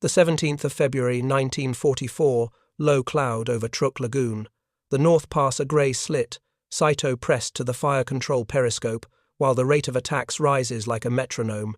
The 17th of February 1944, low cloud over Truk Lagoon. The North Pass a grey slit, Saito pressed to the fire control periscope, while the rate of attacks rises like a metronome.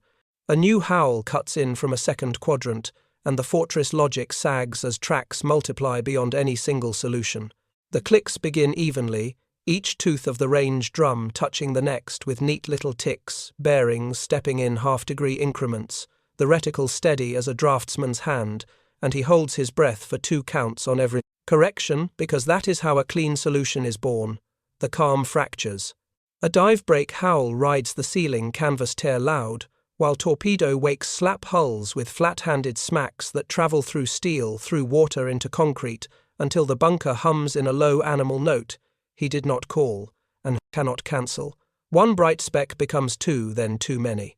A new howl cuts in from a second quadrant, and the fortress logic sags as tracks multiply beyond any single solution. The clicks begin evenly, each tooth of the range drum touching the next with neat little ticks, bearings stepping in half-degree increments, the reticle steady as a draftsman's hand, and he holds his breath for 2 counts on every correction, because that is how a clean solution is born. The calm fractures. A dive brake howl rides the ceiling, canvas tear loud, while torpedo wakes slap hulls with flat-handed smacks that travel through steel, through water into concrete, until the bunker hums in a low animal note. He did not call, and cannot cancel. 1 bright speck becomes 2, then too many.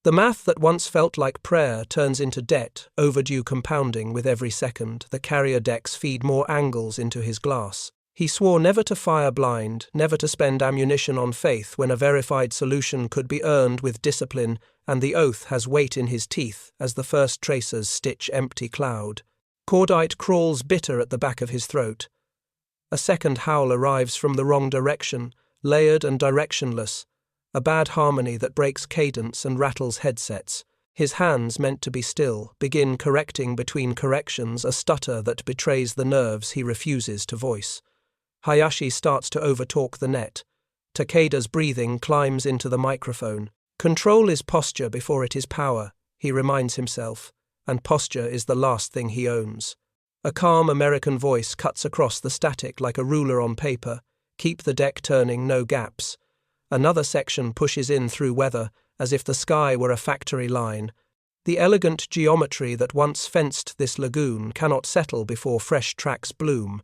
The math that once felt like prayer turns into debt, overdue compounding with every second. The carrier decks feed more angles into his glass. He swore never to fire blind, never to spend ammunition on faith when a verified solution could be earned with discipline, and the oath has weight in his teeth as the first tracers stitch empty cloud. Cordite crawls bitter at the back of his throat. A second howl arrives from the wrong direction, layered and directionless, a bad harmony that breaks cadence and rattles headsets. His hands, meant to be still, begin correcting between corrections, a stutter that betrays the nerves he refuses to voice. Hayashi starts to overtalk the net. Takeda's breathing climbs into the microphone. Control is posture before it is power, he reminds himself, and posture is the last thing he owns. A calm American voice cuts across the static like a ruler on paper. Keep the deck turning, no gaps. Another section pushes in through weather, as if the sky were a factory line. The elegant geometry that once fenced this lagoon cannot settle before fresh tracks bloom.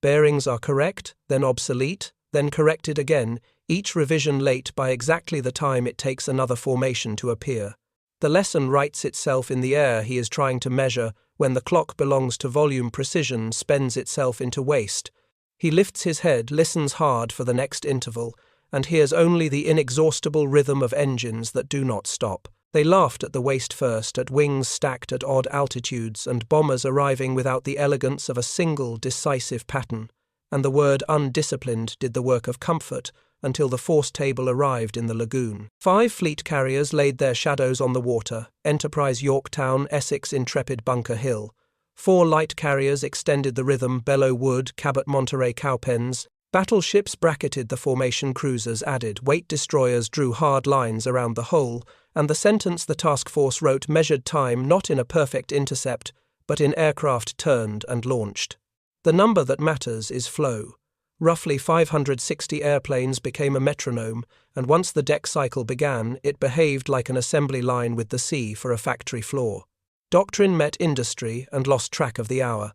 Bearings are correct, then obsolete, then corrected again, each revision late by exactly the time it takes another formation to appear. The lesson writes itself in the air he is trying to measure when the clock belongs to volume precision spends itself into waste. He lifts his head, listens hard for the next interval, and hears only the inexhaustible rhythm of engines that do not stop. They laughed at the waste first, at wings stacked at odd altitudes and bombers arriving without the elegance of a single decisive pattern, and the word undisciplined did the work of comfort until the force table arrived in the lagoon. 5 fleet carriers laid their shadows on the water, Enterprise Yorktown, Essex Intrepid Bunker Hill. 4 light carriers extended the rhythm, Belleau Wood, Cabot Monterey Cowpens. Battleships bracketed the formation, cruisers added, weight destroyers drew hard lines around the whole, and the sentence the task force wrote measured time not in a perfect intercept, but in aircraft turned and launched. The number that matters is flow. Roughly 560 airplanes became a metronome, and once the deck cycle began, it behaved like an assembly line with the sea for a factory floor. Doctrine met industry and lost track of the hour.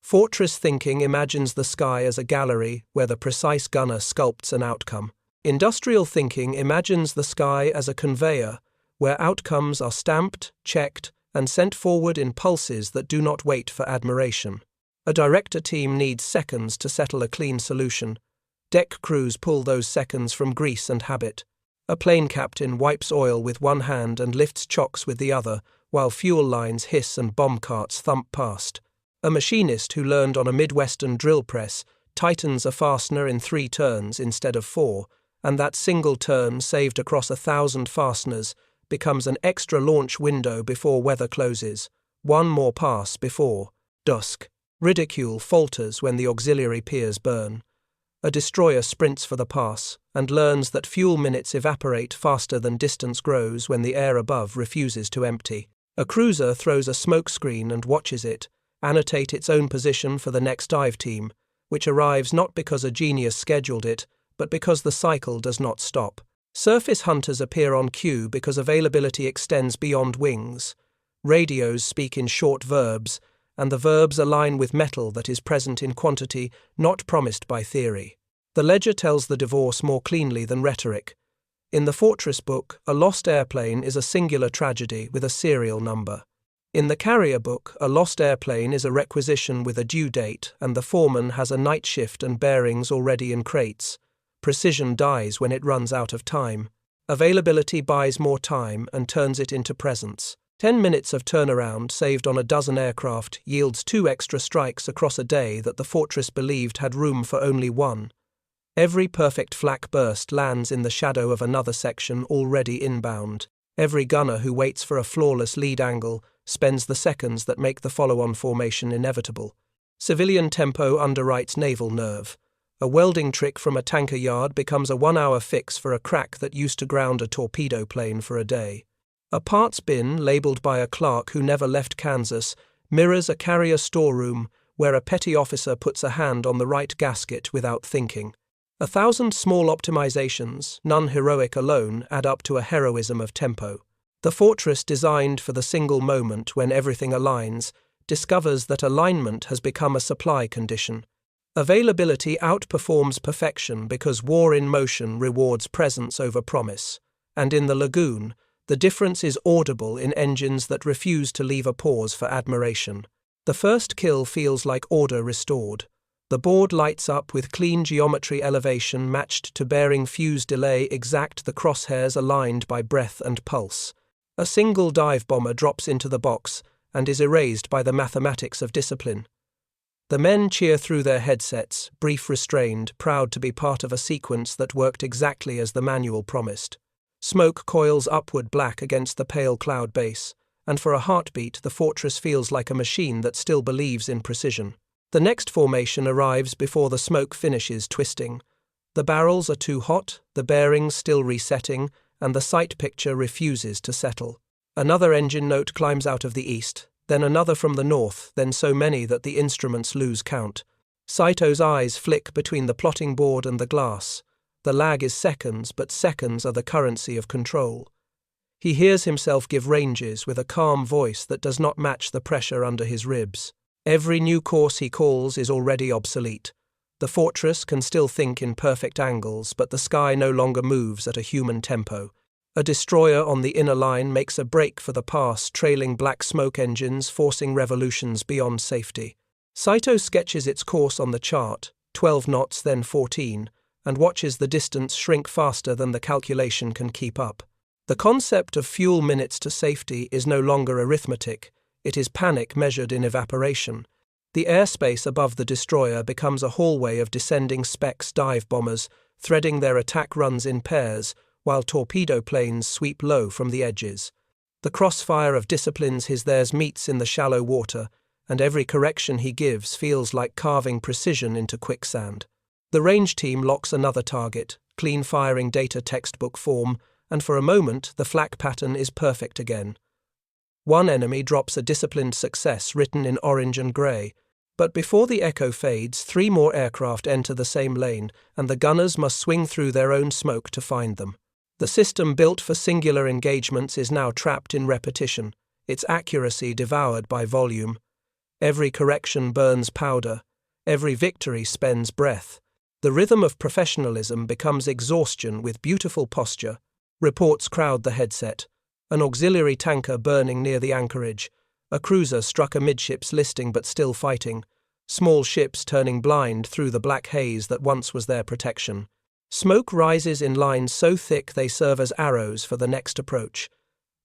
Fortress thinking imagines the sky as a gallery where the precise gunner sculpts an outcome. Industrial thinking imagines the sky as a conveyor where outcomes are stamped, checked, and sent forward in pulses that do not wait for admiration. A director team needs seconds to settle a clean solution. Deck crews pull those seconds from grease and habit. A plane captain wipes oil with one hand and lifts chocks with the other, while fuel lines hiss and bomb carts thump past. A machinist who learned on a Midwestern drill press tightens a fastener in 3 turns instead of 4, and that single turn, saved across 1,000 fasteners, becomes an extra launch window before weather closes. 1 more pass before dusk. Ridicule falters when the auxiliary piers burn. A destroyer sprints for the pass and learns that fuel minutes evaporate faster than distance grows when the air above refuses to empty. A cruiser throws a smoke screen and watches it annotate its own position for the next dive team, which arrives not because a genius scheduled it, but because the cycle does not stop. Surface hunters appear on cue because availability extends beyond wings. Radios speak in short verbs, and the verbs align with metal that is present in quantity not promised by theory. The ledger tells the divorce more cleanly than rhetoric. In the Fortress book, a lost airplane is a singular tragedy with a serial number. In the Carrier book, a lost airplane is a requisition with a due date, and the foreman has a night shift and bearings already in crates. Precision dies when it runs out of time. Availability buys more time and turns it into presence. 10 minutes of turnaround saved on a dozen aircraft yields 2 extra strikes across a day that the fortress believed had room for only one. Every perfect flak burst lands in the shadow of another section already inbound. Every gunner who waits for a flawless lead angle spends the seconds that make the follow-on formation inevitable. Civilian tempo underwrites naval nerve. A welding trick from a tanker yard becomes a 1-hour fix for a crack that used to ground a torpedo plane for a day. A parts bin, labeled by a clerk who never left Kansas, mirrors a carrier storeroom where a petty officer puts a hand on the right gasket without thinking. 1,000 small optimizations, none heroic alone, add up to a heroism of tempo. The fortress, designed for the single moment when everything aligns, discovers that alignment has become a supply condition. Availability outperforms perfection because war in motion rewards presence over promise. And in the lagoon, the difference is audible in engines that refuse to leave a pause for admiration. The first kill feels like order restored. The board lights up with clean geometry elevation matched to bearing fuse delay exact, the crosshairs aligned by breath and pulse. A single dive bomber drops into the box and is erased by the mathematics of discipline. The men cheer through their headsets, brief restrained, proud to be part of a sequence that worked exactly as the manual promised. Smoke coils upward black against the pale cloud base, and for a heartbeat the fortress feels like a machine that still believes in precision. The next formation arrives before the smoke finishes twisting. The barrels are too hot, the bearings still resetting, and the sight picture refuses to settle. Another engine note climbs out of the east, then another from the north, then so many that the instruments lose count. Saito's eyes flick between the plotting board and the glass. The lag is seconds, but seconds are the currency of control. He hears himself give ranges with a calm voice that does not match the pressure under his ribs. Every new course he calls is already obsolete. The fortress can still think in perfect angles, but the sky no longer moves at a human tempo. A destroyer on the inner line makes a break for the pass, trailing black smoke engines, forcing revolutions beyond safety. Saito sketches its course on the chart, 12 knots, then 14, and watches the distance shrink faster than the calculation can keep up. The concept of fuel minutes to safety is no longer arithmetic. It is panic measured in evaporation. The airspace above the destroyer becomes a hallway of descending Specs dive bombers, threading their attack runs in pairs, while torpedo planes sweep low from the edges. The crossfire of disciplines his theirs meets in the shallow water, and every correction he gives feels like carving precision into quicksand. The range team locks another target, clean firing data textbook form, and for a moment the flak pattern is perfect again. One enemy drops a disciplined success written in orange and grey, but before the echo fades, 3 more aircraft enter the same lane, and the gunners must swing through their own smoke to find them. The system built for singular engagements is now trapped in repetition, its accuracy devoured by volume. Every correction burns powder, every victory spends breath. The rhythm of professionalism becomes exhaustion with beautiful posture. Reports crowd the headset. An auxiliary tanker burning near the anchorage. A cruiser struck amidships listing but still fighting. Small ships turning blind through the black haze that once was their protection. Smoke rises in lines so thick they serve as arrows for the next approach.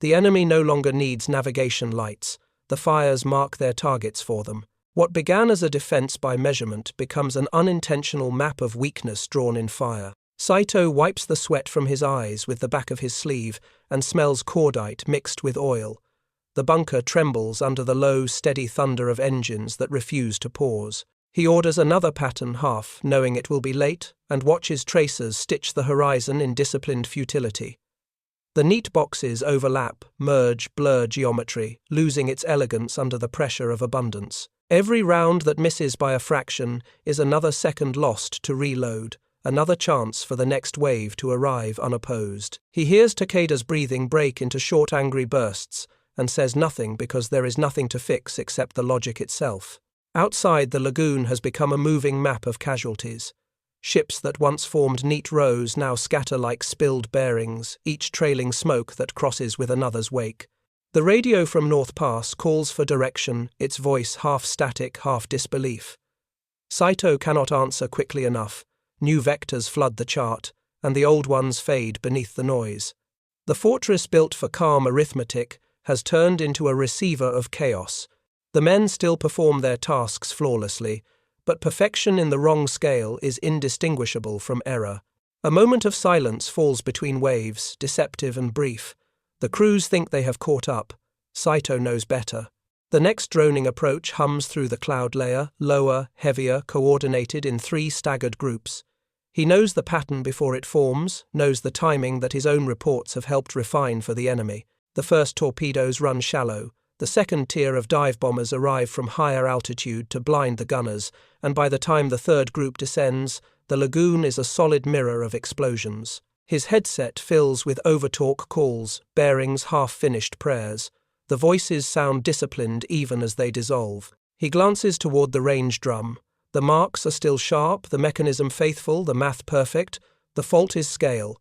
The enemy no longer needs navigation lights. The fires mark their targets for them. What began as a defense by measurement becomes an unintentional map of weakness drawn in fire. Saito wipes the sweat from his eyes with the back of his sleeve and smells cordite mixed with oil. The bunker trembles under the low, steady thunder of engines that refuse to pause. He orders another pattern half, knowing it will be late, and watches tracers stitch the horizon in disciplined futility. The neat boxes overlap, merge, blur geometry, losing its elegance under the pressure of abundance. Every round that misses by a fraction is another second lost to reload. Another chance for the next wave to arrive unopposed. He hears Takeda's breathing break into short angry bursts and says nothing because there is nothing to fix except the logic itself. Outside, the lagoon has become a moving map of casualties. Ships that once formed neat rows now scatter like spilled bearings, each trailing smoke that crosses with another's wake. The radio from North Pass calls for direction, its voice half static, half disbelief. Saito cannot answer quickly enough. New vectors flood the chart, and the old ones fade beneath the noise. The fortress built for calm arithmetic has turned into a receiver of chaos. The men still perform their tasks flawlessly, but perfection in the wrong scale is indistinguishable from error. A moment of silence falls between waves, deceptive and brief. The crews think they have caught up. Saito knows better. The next droning approach hums through the cloud layer, lower, heavier, coordinated in 3 staggered groups. He knows the pattern before it forms, knows the timing that his own reports have helped refine for the enemy. The first torpedoes run shallow. The second tier of dive bombers arrive from higher altitude to blind the gunners, and by the time the third group descends, the lagoon is a solid mirror of explosions. His headset fills with overtalk calls, bearings half-finished prayers. The voices sound disciplined even as they dissolve. He glances toward the range drum. The marks are still sharp, the mechanism faithful, the math perfect. The fault is scale.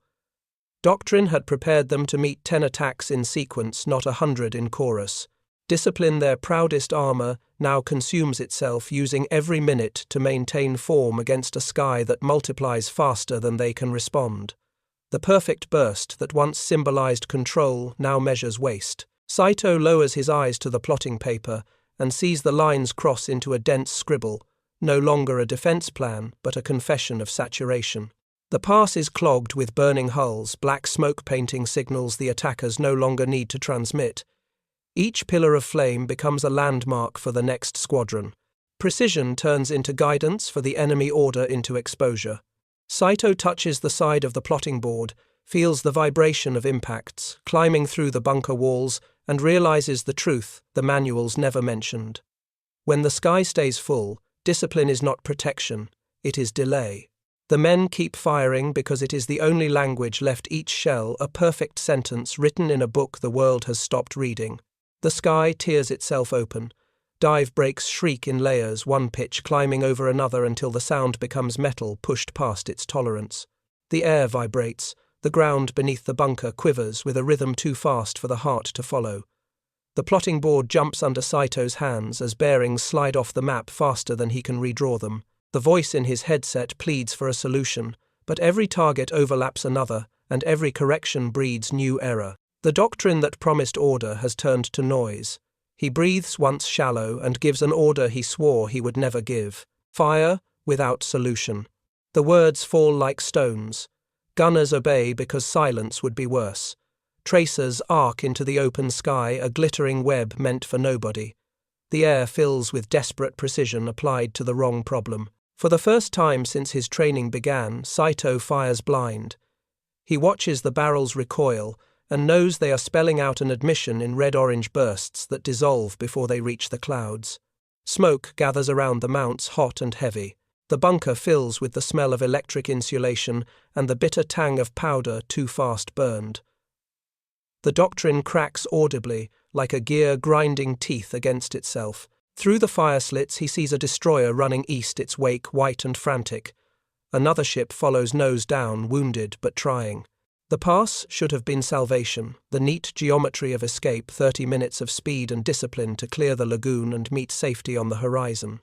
Doctrine had prepared them to meet 10 attacks in sequence, not 100 in chorus. Discipline, their proudest armor, now consumes itself, using every minute to maintain form against a sky that multiplies faster than they can respond. The perfect burst that once symbolized control now measures waste. Saito lowers his eyes to the plotting paper and sees the lines cross into a dense scribble, no longer a defense plan, but a confession of saturation. The pass is clogged with burning hulls, black smoke painting signals the attackers no longer need to transmit. Each pillar of flame becomes a landmark for the next squadron. Precision turns into guidance for the enemy, order into exposure. Saito touches the side of the plotting board, feels the vibration of impacts, climbing through the bunker walls, and realizes the truth the manuals never mentioned. When the sky stays full, discipline is not protection, it is delay. The men keep firing because it is the only language left, each shell a perfect sentence written in a book the world has stopped reading. The sky tears itself open. Dive breaks shriek in layers, one pitch climbing over another until the sound becomes metal pushed past its tolerance. The air vibrates. The ground beneath the bunker quivers with a rhythm too fast for the heart to follow. The plotting board jumps under Saito's hands as bearings slide off the map faster than he can redraw them. The voice in his headset pleads for a solution, but every target overlaps another, and every correction breeds new error. The doctrine that promised order has turned to noise. He breathes once shallow and gives an order he swore he would never give. Fire without solution. The words fall like stones. Gunners obey because silence would be worse. Tracers arc into the open sky, a glittering web meant for nobody. The air fills with desperate precision applied to the wrong problem. For the first time since his training began, Saito fires blind. He watches the barrels recoil and knows they are spelling out an admission in red-orange bursts that dissolve before they reach the clouds. Smoke gathers around the mounts, hot and heavy. The bunker fills with the smell of electric insulation and the bitter tang of powder too fast burned. The doctrine cracks audibly, like a gear grinding teeth against itself. Through the fire slits he sees a destroyer running east, its wake white and frantic. Another ship follows nose down, wounded but trying. The pass should have been salvation, the neat geometry of escape, 30 minutes of speed and discipline to clear the lagoon and meet safety on the horizon.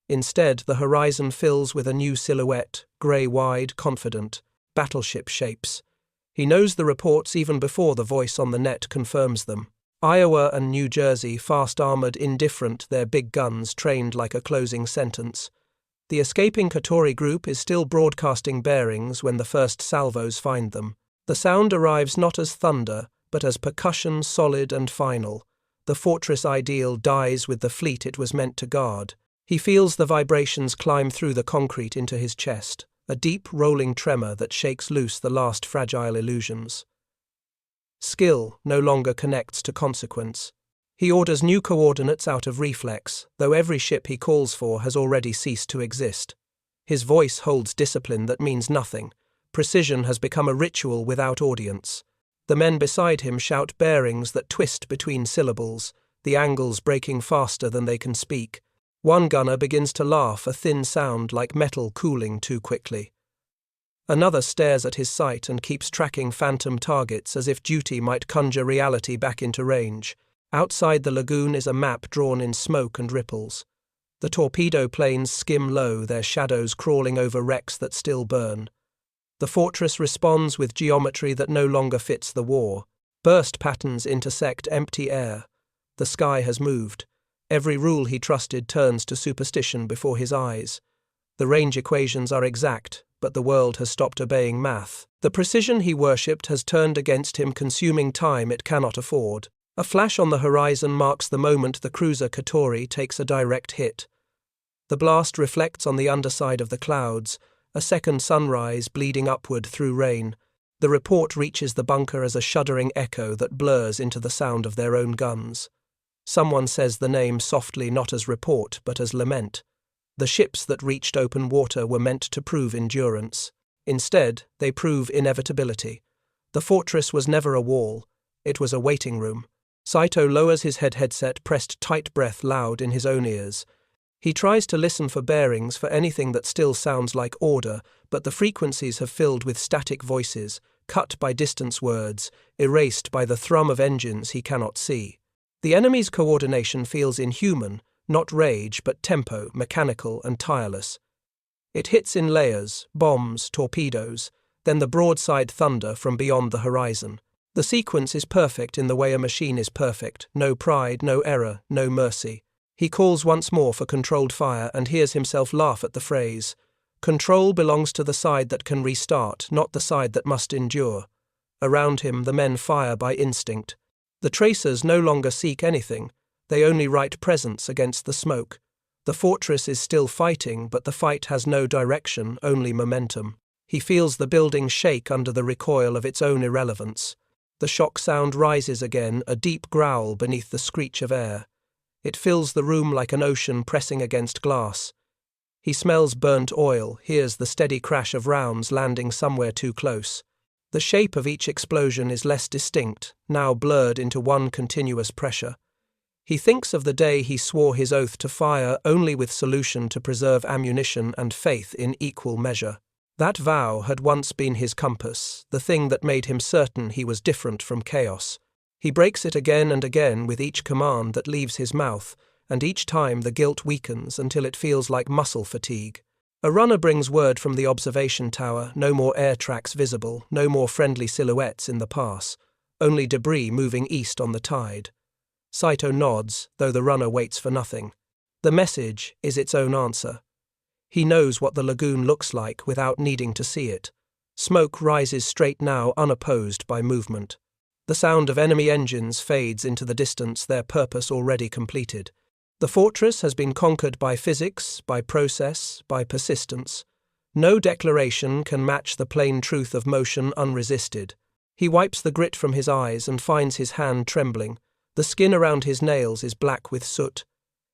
Instead, the horizon fills with a new silhouette, grey-wide, confident, battleship shapes. He knows the reports even before the voice on the net confirms them. Iowa and New Jersey, fast-armoured, indifferent, their big guns trained like a closing sentence. The escaping Katori group is still broadcasting bearings when the first salvos find them. The sound arrives not as thunder, but as percussion, solid and final. The fortress ideal dies with the fleet it was meant to guard. He feels the vibrations climb through the concrete into his chest, a deep, rolling tremor that shakes loose the last fragile illusions. Skill no longer connects to consequence. He orders new coordinates out of reflex, though every ship he calls for has already ceased to exist. His voice holds discipline that means nothing. Precision has become a ritual without audience. The men beside him shout bearings that twist between syllables, the angles breaking faster than they can speak. One gunner begins to laugh, a thin sound like metal cooling too quickly. Another stares at his sight and keeps tracking phantom targets as if duty might conjure reality back into range. Outside the lagoon is a map drawn in smoke and ripples. The torpedo planes skim low, their shadows crawling over wrecks that still burn. The fortress responds with geometry that no longer fits the war. Burst patterns intersect empty air. The sky has moved. Every rule he trusted turns to superstition before his eyes. The range equations are exact, but the world has stopped obeying math. The precision he worshipped has turned against him, consuming time it cannot afford. A flash on the horizon marks the moment the cruiser Katori takes a direct hit. The blast reflects on the underside of the clouds, a second sunrise bleeding upward through rain. The report reaches the bunker as a shuddering echo that blurs into the sound of their own guns. Someone says the name softly, not as report but as lament. The ships that reached open water were meant to prove endurance. Instead, they prove inevitability. The fortress was never a wall. It was a waiting room. Saito lowers his headset, pressed tight breath loud in his own ears. He tries to listen for bearings, for anything that still sounds like order, but the frequencies have filled with static voices, cut by distance words, erased by the thrum of engines he cannot see. The enemy's coordination feels inhuman, not rage but tempo, mechanical and tireless. It hits in layers, bombs, torpedoes, then the broadside thunder from beyond the horizon. The sequence is perfect in the way a machine is perfect, no pride, no error, no mercy. He calls once more for controlled fire and hears himself laugh at the phrase. Control belongs to the side that can restart, not the side that must endure. Around him, the men fire by instinct. The tracers no longer seek anything. They only write presence against the smoke. The fortress is still fighting, but the fight has no direction, only momentum. He feels the building shake under the recoil of its own irrelevance. The shock sound rises again, a deep growl beneath the screech of air. It fills the room like an ocean pressing against glass. He smells burnt oil, hears the steady crash of rounds landing somewhere too close. The shape of each explosion is less distinct, now blurred into one continuous pressure. He thinks of the day he swore his oath to fire only with solution to preserve ammunition and faith in equal measure. That vow had once been his compass, the thing that made him certain he was different from chaos. He breaks it again and again with each command that leaves his mouth, and each time the guilt weakens until it feels like muscle fatigue. A runner brings word from the observation tower, no more air tracks visible, no more friendly silhouettes in the pass, only debris moving east on the tide. Saito nods, though the runner waits for nothing. The message is its own answer. He knows what the lagoon looks like without needing to see it. Smoke rises straight now, unopposed by movement. The sound of enemy engines fades into the distance, their purpose already completed. The fortress has been conquered by physics, by process, by persistence. No declaration can match the plain truth of motion unresisted. He wipes the grit from his eyes and finds his hand trembling. The skin around his nails is black with soot.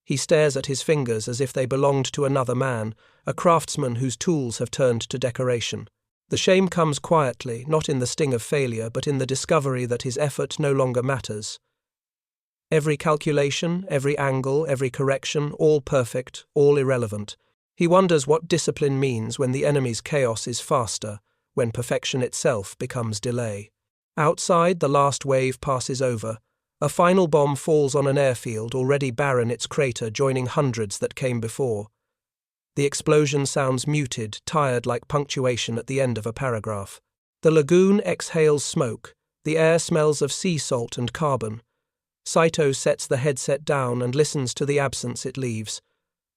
He stares at his fingers as if they belonged to another man, a craftsman whose tools have turned to decoration. The shame comes quietly, not in the sting of failure, but in the discovery that his effort no longer matters. Every calculation, every angle, every correction, all perfect, all irrelevant. He wonders what discipline means when the enemy's chaos is faster, when perfection itself becomes delay. Outside, the last wave passes over. A final bomb falls on an airfield already barren, its crater joining hundreds that came before. The explosion sounds muted, tired like punctuation at the end of a paragraph. The lagoon exhales smoke. The air smells of sea salt and carbon. Saito sets the headset down and listens to the absence it leaves.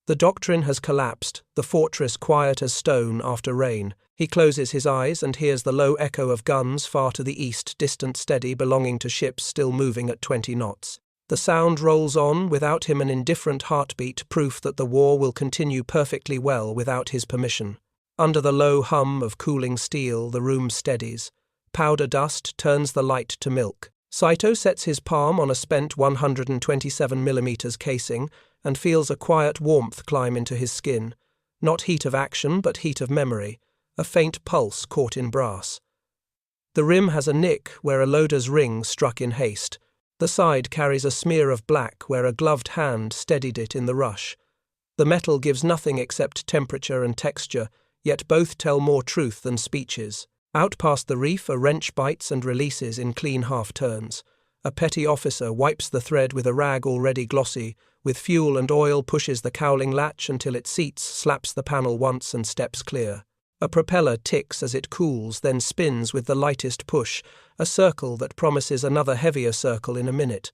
The doctrine has collapsed, the fortress quiet as stone after rain. He closes his eyes and hears the low echo of guns far to the east, distant, steady, belonging to ships still moving at 20 knots. The sound rolls on, without him an indifferent heartbeat, proof that the war will continue perfectly well without his permission. Under the low hum of cooling steel, the room steadies. Powder dust turns the light to milk. Saito sets his palm on a spent 127mm casing and feels a quiet warmth climb into his skin. Not heat of action, but heat of memory, a faint pulse caught in brass. The rim has a nick where a loader's ring struck in haste. The side carries a smear of black where a gloved hand steadied it in the rush. The metal gives nothing except temperature and texture, yet both tell more truth than speeches. Out past the reef, a wrench bites and releases in clean half-turns. A petty officer wipes the thread with a rag already glossy, with fuel and oil pushes the cowling latch until it seats, slaps the panel once and steps clear. A propeller ticks as it cools, then spins with the lightest push, a circle that promises another heavier circle in a minute.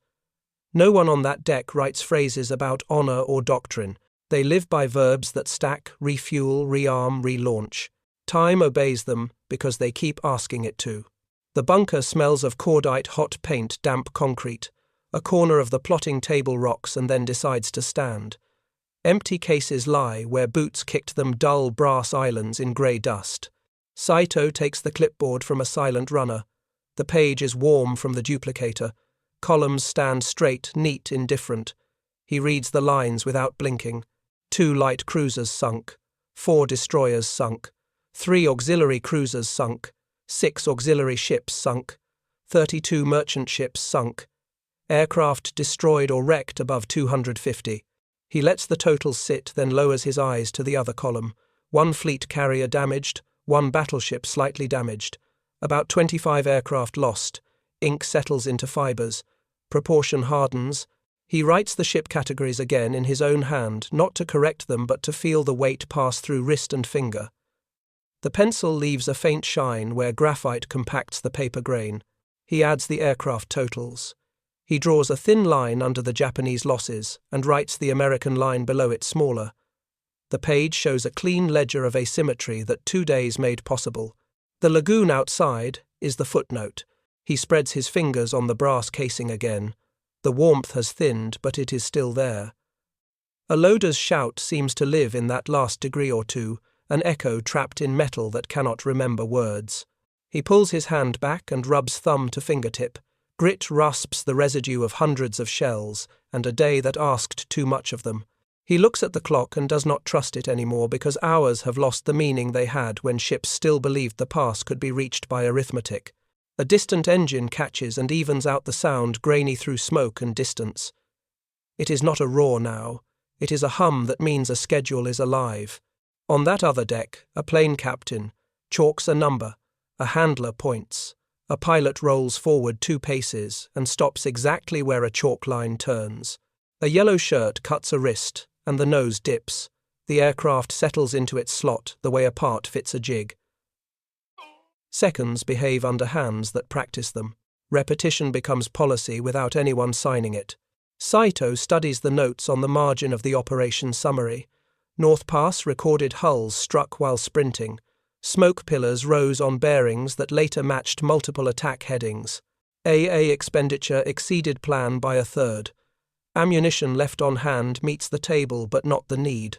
No one on that deck writes phrases about honor or doctrine. They live by verbs that stack, refuel, rearm, relaunch. Time obeys them because they keep asking it to. The bunker smells of cordite hot paint, damp concrete. A corner of the plotting table rocks and then decides to stand. Empty cases lie where boots kicked them, dull brass islands in grey dust. Saito takes the clipboard from a silent runner. The page is warm from the duplicator. Columns stand straight, neat, indifferent. He reads the lines without blinking. 2 light cruisers sunk. 4 destroyers sunk. 3 auxiliary cruisers sunk. 6 auxiliary ships sunk. 32 merchant ships sunk. Aircraft destroyed or wrecked above 250. He lets the totals sit, then lowers his eyes to the other column. 1 fleet carrier damaged, 1 battleship slightly damaged. About 25 aircraft lost. Ink settles into fibers. Proportion hardens. He writes the ship categories again in his own hand, not to correct them but to feel the weight pass through wrist and finger. The pencil leaves a faint shine where graphite compacts the paper grain. He adds the aircraft totals. He draws a thin line under the Japanese losses and writes the American line below it smaller. The page shows a clean ledger of asymmetry that 2 days made possible. The lagoon outside is the footnote. He spreads his fingers on the brass casing again. The warmth has thinned, but it is still there. A loader's shout seems to live in that last degree or two, an echo trapped in metal that cannot remember words. He pulls his hand back and rubs thumb to fingertip. Grit rasps the residue of hundreds of shells, and a day that asked too much of them. He looks at the clock and does not trust it anymore because hours have lost the meaning they had when ships still believed the pass could be reached by arithmetic. A distant engine catches and evens out the sound grainy through smoke and distance. It is not a roar now. It is a hum that means a schedule is alive. On that other deck, a plane captain chalks a number. A handler points. A pilot rolls forward 2 paces and stops exactly where a chalk line turns. A yellow shirt cuts a wrist, and the nose dips. The aircraft settles into its slot the way a part fits a jig. Seconds behave under hands that practice them. Repetition becomes policy without anyone signing it. Saito studies the notes on the margin of the operation summary. North Pass recorded hulls struck while sprinting. Smoke pillars rose on bearings that later matched multiple attack headings. AA expenditure exceeded plan by 1/3. Ammunition left on hand meets the table but not the need.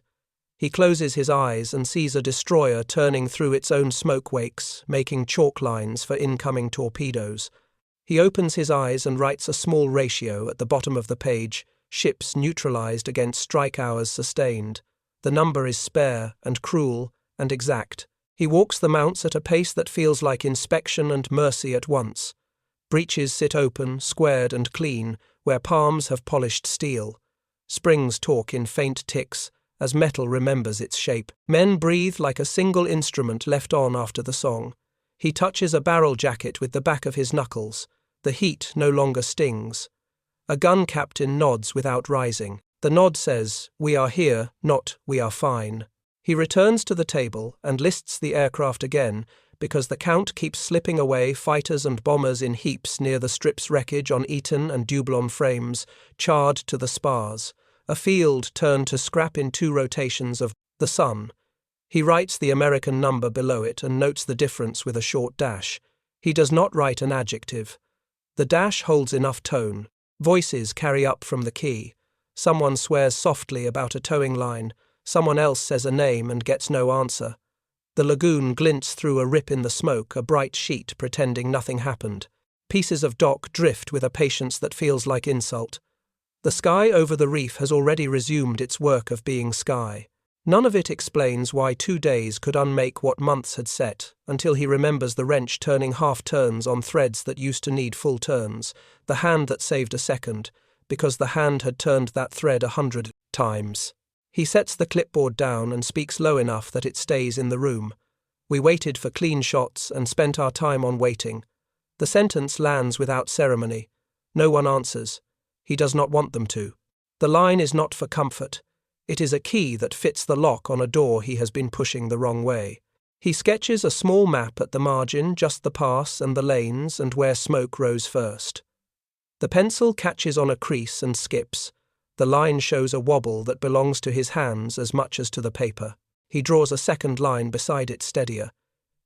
He closes his eyes and sees a destroyer turning through its own smoke wakes, making chalk lines for incoming torpedoes. He opens his eyes and writes a small ratio at the bottom of the page, ships neutralized against strike hours sustained. The number is spare and cruel and exact. He walks the mounts at a pace that feels like inspection and mercy at once. Breeches sit open, squared and clean, where palms have polished steel. Springs talk in faint ticks, as metal remembers its shape. Men breathe like a single instrument left on after the song. He touches a barrel jacket with the back of his knuckles. The heat no longer stings. A gun captain nods without rising. The nod says, "We are here," not "we are fine." He returns to the table and lists the aircraft again because the count keeps slipping away, fighters and bombers in heaps near the strip's wreckage on Eton and Dublon frames, charred to the spars. A field turned to scrap in 2 rotations of the sun. He writes the American number below it and notes the difference with a short dash. He does not write an adjective. The dash holds enough tone. Voices carry up from the key. Someone swears softly about a towing line. Someone else says a name and gets no answer. The lagoon glints through a rip in the smoke, a bright sheet pretending nothing happened. Pieces of dock drift with a patience that feels like insult. The sky over the reef has already resumed its work of being sky. None of it explains why 2 days could unmake what months had set, until he remembers the wrench turning half-turns on threads that used to need full turns, the hand that saved a second, because the hand had turned that thread 100 times. He sets the clipboard down and speaks low enough that it stays in the room. We waited for clean shots and spent our time on waiting. The sentence lands without ceremony. No one answers. He does not want them to. The line is not for comfort. It is a key that fits the lock on a door he has been pushing the wrong way. He sketches a small map at the margin, just the pass and the lanes and where smoke rose first. The pencil catches on a crease and skips. The line shows a wobble that belongs to his hands as much as to the paper. He draws a second line beside it steadier.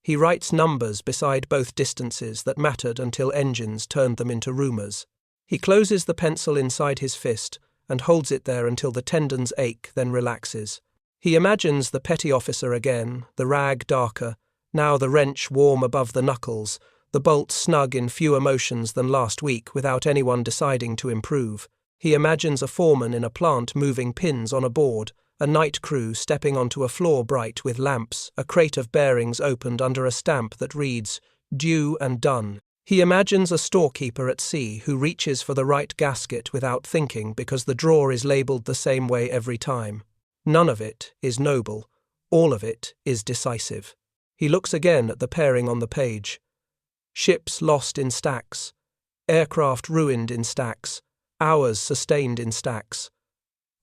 He writes numbers beside both distances that mattered until engines turned them into rumours. He closes the pencil inside his fist and holds it there until the tendons ache, then relaxes. He imagines the petty officer again, the rag darker, now the wrench warm above the knuckles, the bolt snug in fewer motions than last week without anyone deciding to improve. He imagines a foreman in a plant moving pins on a board, a night crew stepping onto a floor bright with lamps, a crate of bearings opened under a stamp that reads, "Due and done." He imagines a storekeeper at sea who reaches for the right gasket without thinking because the drawer is labelled the same way every time. None of it is noble. All of it is decisive. He looks again at the pairing on the page. Ships lost in stacks. Aircraft ruined in stacks. Hours sustained in stacks.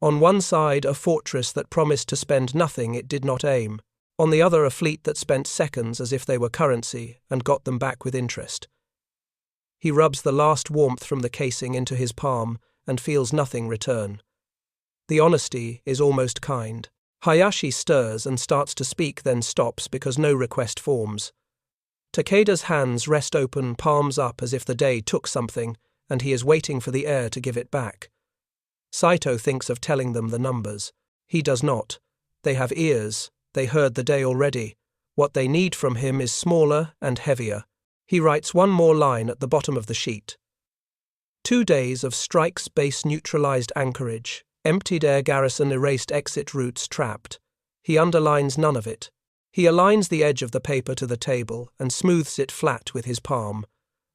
On one side, a fortress that promised to spend nothing it did not aim. On the other, a fleet that spent seconds as if they were currency and got them back with interest. He rubs the last warmth from the casing into his palm and feels nothing return. The honesty is almost kind. Hayashi stirs and starts to speak, then stops because no request forms. Takeda's hands rest open, palms up as if the day took something, and he is waiting for the air to give it back. Saito thinks of telling them the numbers. He does not. They have ears. They heard the day already. What they need from him is smaller and heavier. He writes one more line at the bottom of the sheet. 2 days of strikes, base neutralized anchorage, emptied air garrison, erased exit routes, trapped. He underlines none of it. He aligns the edge of the paper to the table and smooths it flat with his palm.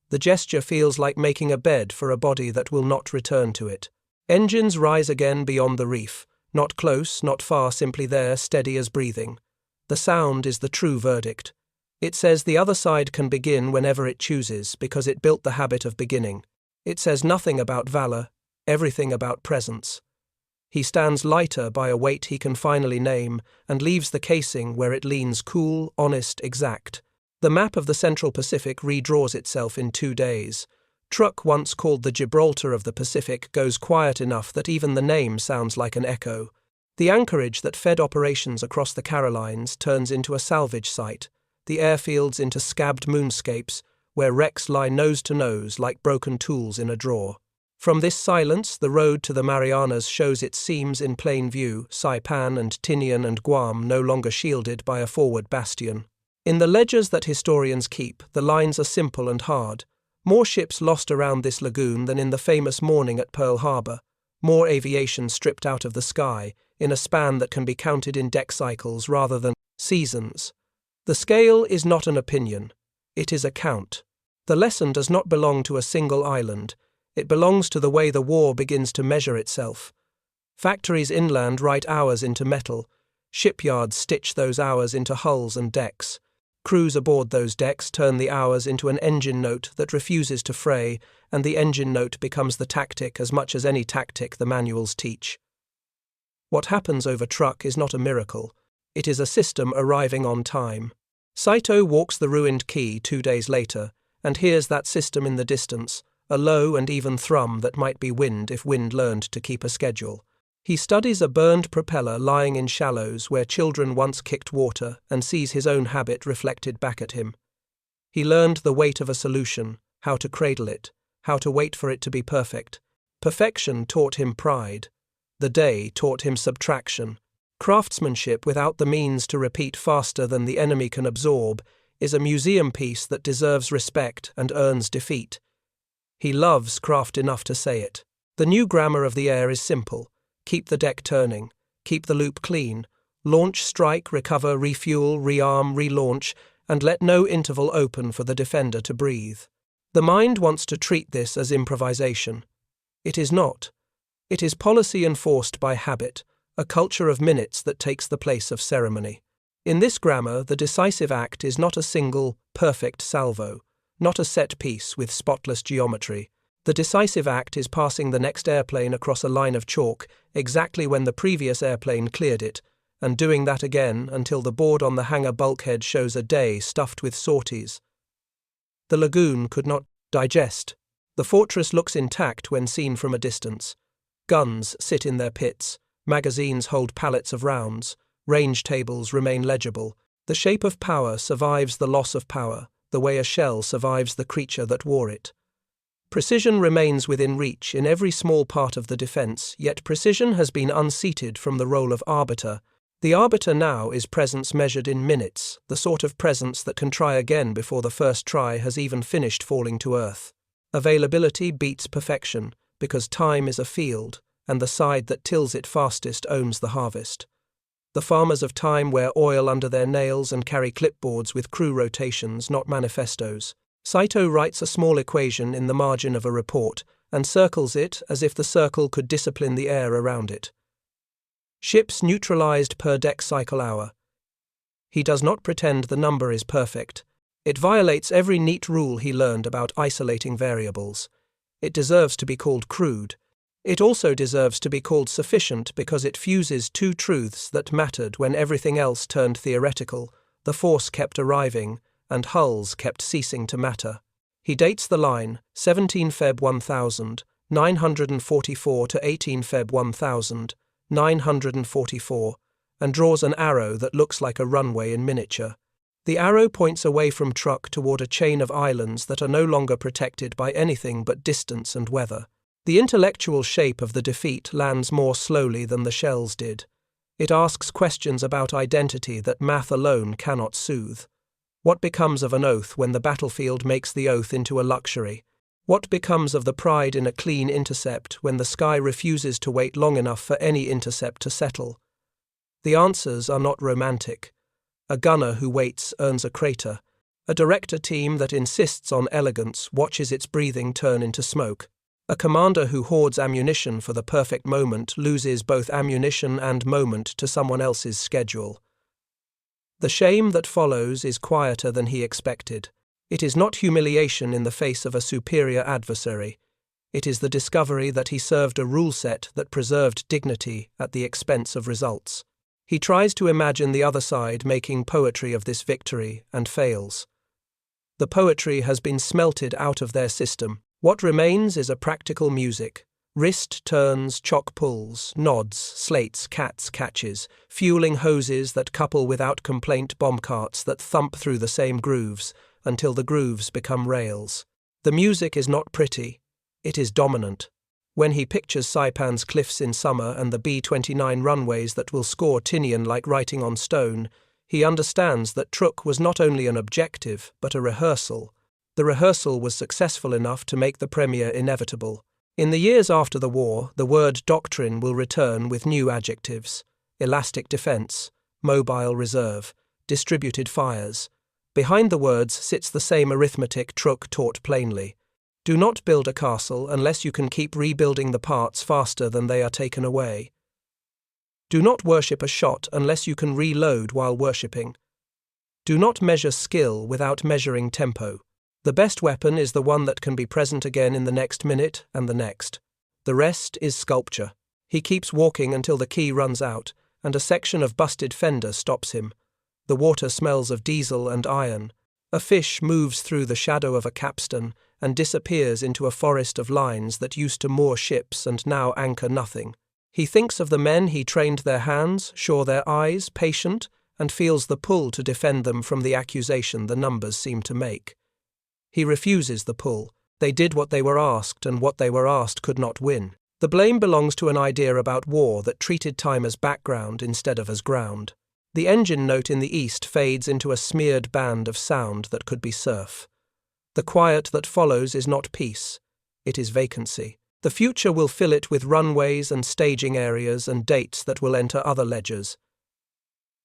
The gesture feels like making a bed for a body that will not return to it. Engines rise again beyond the reef, not close, not far, simply there, steady as breathing. The sound is the true verdict. It says the other side can begin whenever it chooses because it built the habit of beginning. It says nothing about valor, everything about presence. He stands lighter by a weight he can finally name and leaves the casing where it leans cool, honest, exact. The map of the Central Pacific redraws itself in 2 days. Truk, once called the Gibraltar of the Pacific, goes quiet enough that even the name sounds like an echo. The anchorage that fed operations across the Carolines turns into a salvage site, the airfields into scabbed moonscapes, where wrecks lie nose to nose like broken tools in a drawer. From this silence, the road to the Marianas shows its seams in plain view, Saipan and Tinian and Guam no longer shielded by a forward bastion. In the ledgers that historians keep, the lines are simple and hard. More ships lost around this lagoon than in the famous morning at Pearl Harbor. More aviation stripped out of the sky, in a span that can be counted in deck cycles rather than seasons. The scale is not an opinion. It is a count. The lesson does not belong to a single island. It belongs to the way the war begins to measure itself. Factories inland write hours into metal. Shipyards stitch those hours into hulls and decks. Crews aboard those decks turn the hours into an engine note that refuses to fray, and the engine note becomes the tactic as much as any tactic the manuals teach. What happens over Truk is not a miracle. It is a system arriving on time. Saito walks the ruined quay 2 days later, and hears that system in the distance, a low and even thrum that might be wind if wind learned to keep a schedule. He studies a burned propeller lying in shallows where children once kicked water and sees his own habit reflected back at him. He learned the weight of a solution, how to cradle it, how to wait for it to be perfect. Perfection taught him pride. The day taught him subtraction. Craftsmanship without the means to repeat faster than the enemy can absorb is a museum piece that deserves respect and earns defeat. He loves craft enough to say it. The new grammar of the air is simple. Keep the deck turning, keep the loop clean, launch, strike, recover, refuel, rearm, relaunch, and let no interval open for the defender to breathe. The mind wants to treat this as improvisation. It is not. It is policy enforced by habit, a culture of minutes that takes the place of ceremony. In this grammar, the decisive act is not a single, perfect salvo, not a set piece with spotless geometry. The decisive act is passing the next airplane across a line of chalk exactly when the previous airplane cleared it, and doing that again until the board on the hangar bulkhead shows a day stuffed with sorties. The lagoon could not digest. The fortress looks intact when seen from a distance. Guns sit in their pits, magazines hold pallets of rounds, range tables remain legible. The shape of power survives the loss of power, the way a shell survives the creature that wore it. Precision remains within reach in every small part of the defense, yet precision has been unseated from the role of arbiter. The arbiter now is presence measured in minutes, the sort of presence that can try again before the first try has even finished falling to earth. Availability beats perfection, because time is a field, and the side that tills it fastest owns the harvest. The farmers of time wear oil under their nails and carry clipboards with crew rotations, not manifestos. Saito writes a small equation in the margin of a report and circles it as if the circle could discipline the air around it. Ships neutralized per deck cycle hour. He does not pretend the number is perfect. It violates every neat rule he learned about isolating variables. It deserves to be called crude. It also deserves to be called sufficient because it fuses two truths that mattered when everything else turned theoretical. The force kept arriving, and hulls kept ceasing to matter. He dates the line, 17 Feb 1000, 944 to 18 Feb 1000, 944, and draws an arrow that looks like a runway in miniature. The arrow points away from Truk toward a chain of islands that are no longer protected by anything but distance and weather. The intellectual shape of the defeat lands more slowly than the shells did. It asks questions about identity that math alone cannot soothe. What becomes of an oath when the battlefield makes the oath into a luxury? What becomes of the pride in a clean intercept when the sky refuses to wait long enough for any intercept to settle? The answers are not romantic. A gunner who waits earns a crater. A director team that insists on elegance watches its breathing turn into smoke. A commander who hoards ammunition for the perfect moment loses both ammunition and moment to someone else's schedule. The shame that follows is quieter than he expected. It is not humiliation in the face of a superior adversary. It is the discovery that he served a rule set that preserved dignity at the expense of results. He tries to imagine the other side making poetry of this victory and fails. The poetry has been smelted out of their system. What remains is a practical music. Wrist turns, chalk pulls, nods, slates, cats, catches, fueling hoses that couple without complaint bomb carts that thump through the same grooves until the grooves become rails. The music is not pretty, it is dominant. When he pictures Saipan's cliffs in summer and the B-29 runways that will score Tinian like writing on stone, he understands that Truk was not only an objective but a rehearsal. The rehearsal was successful enough to make the premiere inevitable. In the years after the war, the word doctrine will return with new adjectives: elastic defense, mobile reserve, distributed fires. Behind the words sits the same arithmetic Truk taught plainly. Do not build a castle unless you can keep rebuilding the parts faster than they are taken away. Do not worship a shot unless you can reload while worshipping. Do not measure skill without measuring tempo. The best weapon is the one that can be present again in the next minute and the next. The rest is sculpture. He keeps walking until the key runs out, and a section of busted fender stops him. The water smells of diesel and iron. A fish moves through the shadow of a capstan and disappears into a forest of lines that used to moor ships and now anchor nothing. He thinks of the men he trained their hands, sure their eyes, patient, and feels the pull to defend them from the accusation the numbers seem to make. He refuses the pull. They did what they were asked, and what they were asked could not win. The blame belongs to an idea about war that treated time as background instead of as ground. The engine note in the east fades into a smeared band of sound that could be surf. The quiet that follows is not peace. It is vacancy. The future will fill it with runways and staging areas and dates that will enter other ledgers.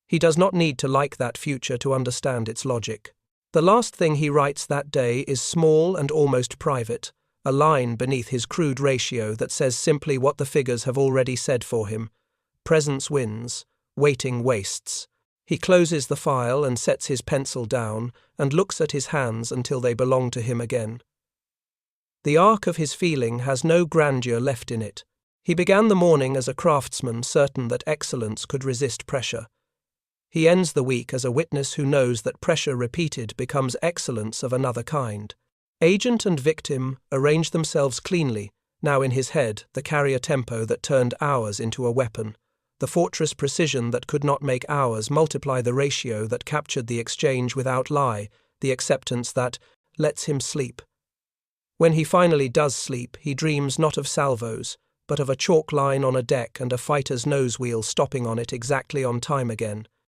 He does not need to like that future to understand its logic. The last thing he writes that day is small and almost private, a line beneath his crude ratio that says simply what the figures have already said for him. Presence wins, waiting wastes. He closes the file and sets his pencil down and looks at his hands until they belong to him again. The arc of his feeling has no grandeur left in it. He began the morning as a craftsman certain that excellence could resist pressure. He ends the week as a witness who knows that pressure repeated becomes excellence of another kind. Agent and victim arrange themselves cleanly, now in his head the carrier tempo that turned hours into a weapon, the fortress precision that could not make hours multiply the ratio that captured the exchange without lie, the acceptance that lets him sleep. When he finally does sleep, he dreams not of salvos, but of a chalk line on a deck and a fighter's nose wheel stopping on it exactly on time again.